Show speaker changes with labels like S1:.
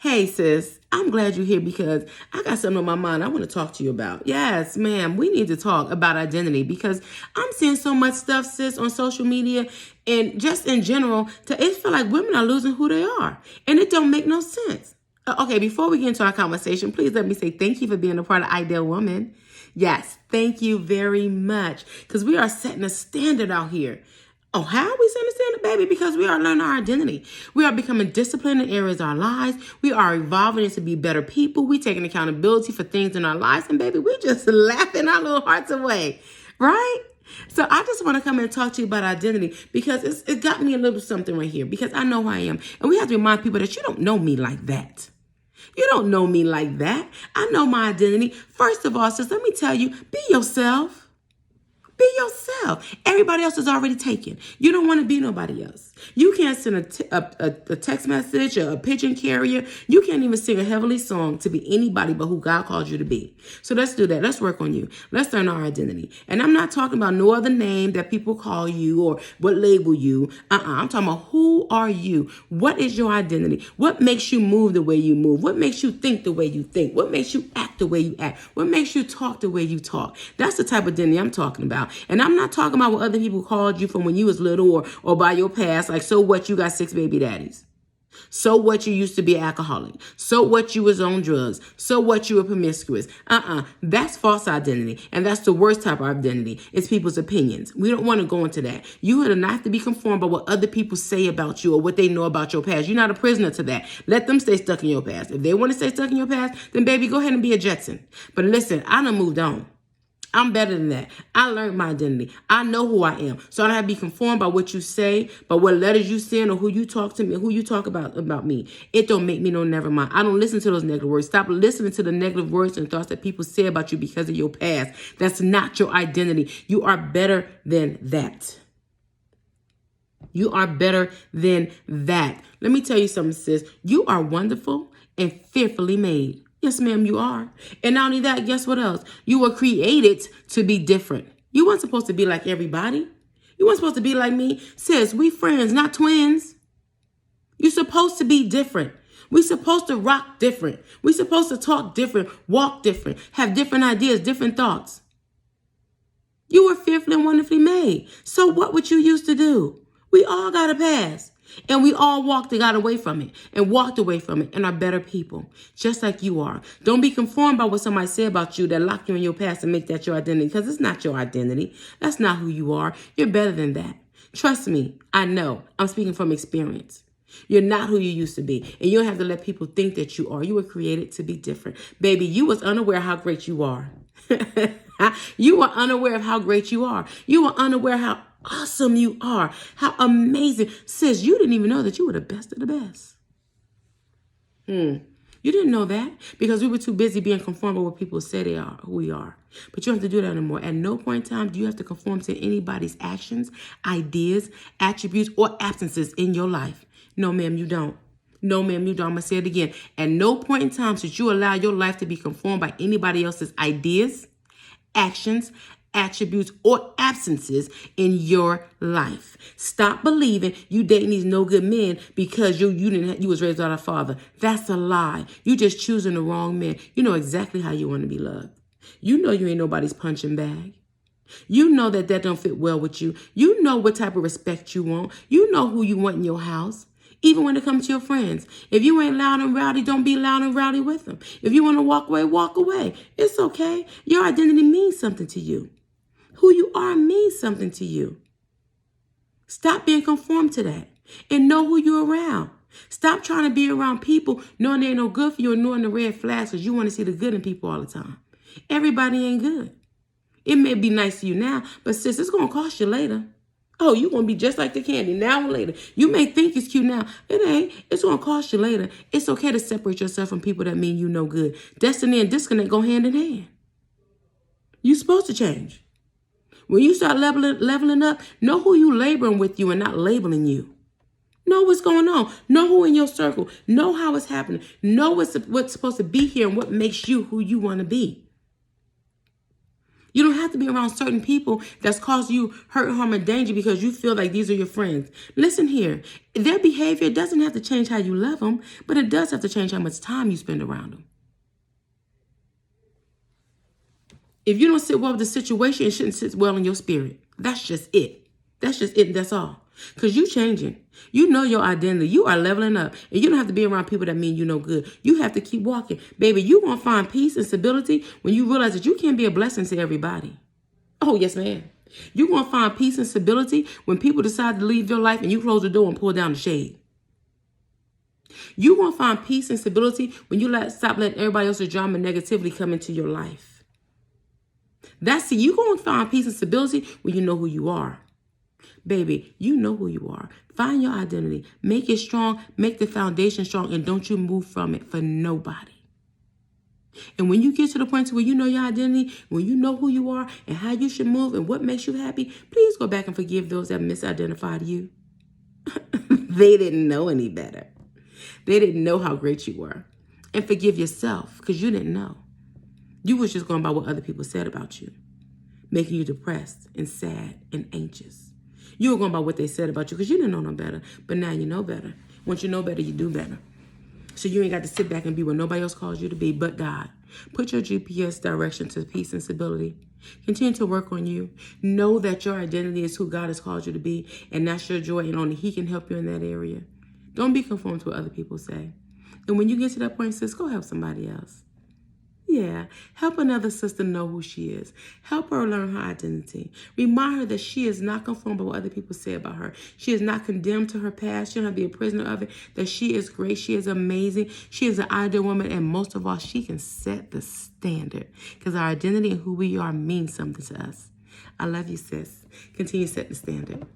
S1: Hey, sis, I'm glad you're here because I got something on my mind I want to talk to you about. Yes, ma'am, we need to talk about identity because I'm seeing so much stuff, sis, on social media and just in general. It feel like women are losing who they are, and it don't make no sense. Okay, before we get into our conversation, please let me say thank you for being a part of I.D.E.A.L Woman. Yes, thank you very much because we are setting a standard out here. Oh, how are we setting a standard, baby? Because we are learning our identity. We are becoming disciplined in areas of our lives. We are evolving into be better people. We taking accountability for things in our lives. And baby, we just laughing our little hearts away, right? So I just want to come and talk to you about identity because it got me a little something right here because I know who I am. And we have to remind people that you don't know me like that. You don't know me like that. I know my identity. First of all, sis, let me tell you, be yourself. Be yourself. Everybody else is already taken. You don't want to be nobody else. You can't send a text message or a pigeon carrier. You can't even sing a heavenly song to be anybody but who God called you to be. So let's do that. Let's work on you. Let's learn our identity. And I'm not talking about no other name that people call you or what label you. I'm talking about who are you? What is your identity? What makes you move the way you move? What makes you think the way you think? What makes you act the way you act? What makes you talk the way you talk? That's the type of identity I'm talking about. And I'm not talking about what other people called you from when you was little or by your past. Like, so what, you got 6 baby daddies? So what, you used to be an alcoholic? So what, you was on drugs? So what, you were promiscuous? That's false identity. And that's the worst type of identity. It's people's opinions. We don't want to go into that. You do not have to be conformed by what other people say about you or what they know about your past. You're not a prisoner to that. Let them stay stuck in your past. If they want to stay stuck in your past, then baby, go ahead and be a Jetson. But listen, I done moved on. I'm better than that. I learned my identity. I know who I am. So I don't have to be conformed by what you say, by what letters you send or who you talk to me, who you talk about me. It don't make me no never mind. I don't listen to those negative words. Stop listening to the negative words and thoughts that people say about you because of your past. That's not your identity. You are better than that. You are better than that. Let me tell you something, sis. You are wonderful and fearfully made. Yes, ma'am, you are. And not only that, guess what else? You were created to be different. You weren't supposed to be like everybody. You weren't supposed to be like me. Sis, we friends, not twins. You're supposed to be different. We're supposed to rock different. We're supposed to talk different, walk different, have different ideas, different thoughts. You were fearfully and wonderfully made. So what would you used to do? We all got a past. And we all got away from it and walked away from it and are better people, just like you are. Don't be conformed by what somebody said about you that locked you in your past and make that your identity, because it's not your identity. That's not who you are. You're better than that. Trust me, I know. I'm speaking from experience. You're not who you used to be, and you don't have to let people think that you are. You were created to be different. Baby, you was unaware how great you are. You were unaware of how great you are. You were unaware how awesome you are. How amazing. Sis, you didn't even know that you were the best of the best. You didn't know that because we were too busy being conformed with what people say they are, who we are. But you don't have to do that anymore. At no point in time do you have to conform to anybody's actions, ideas, attributes, or absences in your life. No, ma'am, you don't. No, ma'am, you don't. I'm going to say it again. At no point in time should you allow your life to be conformed by anybody else's ideas, actions, attributes, or absences in your life. Stop believing you dating these no good men because you was raised without a father. That's a lie. You just choosing the wrong man. You know exactly how you want to be loved. You know you ain't nobody's punching bag. You know that don't fit well with you. You know what type of respect you want. You know who you want in your house. Even when it comes to your friends. If you ain't loud and rowdy, don't be loud and rowdy with them. If you want to walk away, walk away. It's okay. Your identity means something to you. Who you are means something to you. Stop being conformed to that and know who you're around. Stop trying to be around people knowing they ain't no good for you and knowing the red flags because you want to see the good in people all the time. Everybody ain't good. It may be nice to you now, but sis, it's going to cost you later. Oh, you're going to be just like the candy now or later. You may think it's cute now. It ain't. It's going to cost you later. It's okay to separate yourself from people that mean you no good. Destiny and disconnect go hand in hand. You're supposed to change. When you start leveling up, know who you laboring with you and not labeling you. Know what's going on. Know who in your circle. Know how it's happening. Know what's supposed to be here and what makes you who you want to be. You don't have to be around certain people that's causing you hurt, harm, and danger because you feel like these are your friends. Listen here. Their behavior doesn't have to change how you love them, but it does have to change how much time you spend around them. If you don't sit well with the situation, it shouldn't sit well in your spirit. That's just it. That's just it. That's all. Because you changing. You know your identity. You are leveling up. And you don't have to be around people that mean you no good. You have to keep walking. Baby, you going to find peace and stability when you realize that you can't be a blessing to everybody. Oh, yes, ma'am. You're going to find peace and stability when people decide to leave your life and you close the door and pull down the shade. You're going to find peace and stability when you stop letting everybody else's drama and negativity come into your life. You're going to find peace and stability when you know who you are. Baby, you know who you are. Find your identity. Make it strong. Make the foundation strong. And don't you move from it for nobody. And when you get to the point where you know your identity, when you know who you are and how you should move and what makes you happy, please go back and forgive those that misidentified you. They didn't know any better. They didn't know how great you were. And forgive yourself because you didn't know. You was just going by what other people said about you, making you depressed and sad and anxious. You were going by what they said about you because you didn't know no better. But now you know better. Once you know better, you do better. So you ain't got to sit back and be where nobody else calls you to be but God. Put your GPS direction to peace and stability. Continue to work on you. Know that your identity is who God has called you to be, and that's your joy, and only He can help you in that area. Don't be conformed to what other people say. And when you get to that point, sis, go help somebody else. Yeah, help another sister know who she is. Help her learn her identity. Remind her that she is not conformed by what other people say about her. She is not condemned to her past. She don't have to be a prisoner of it. That she is great. She is amazing. She is an ideal woman. And most of all, she can set the standard. Because our identity and who we are means something to us. I love you, sis. Continue to set the standard.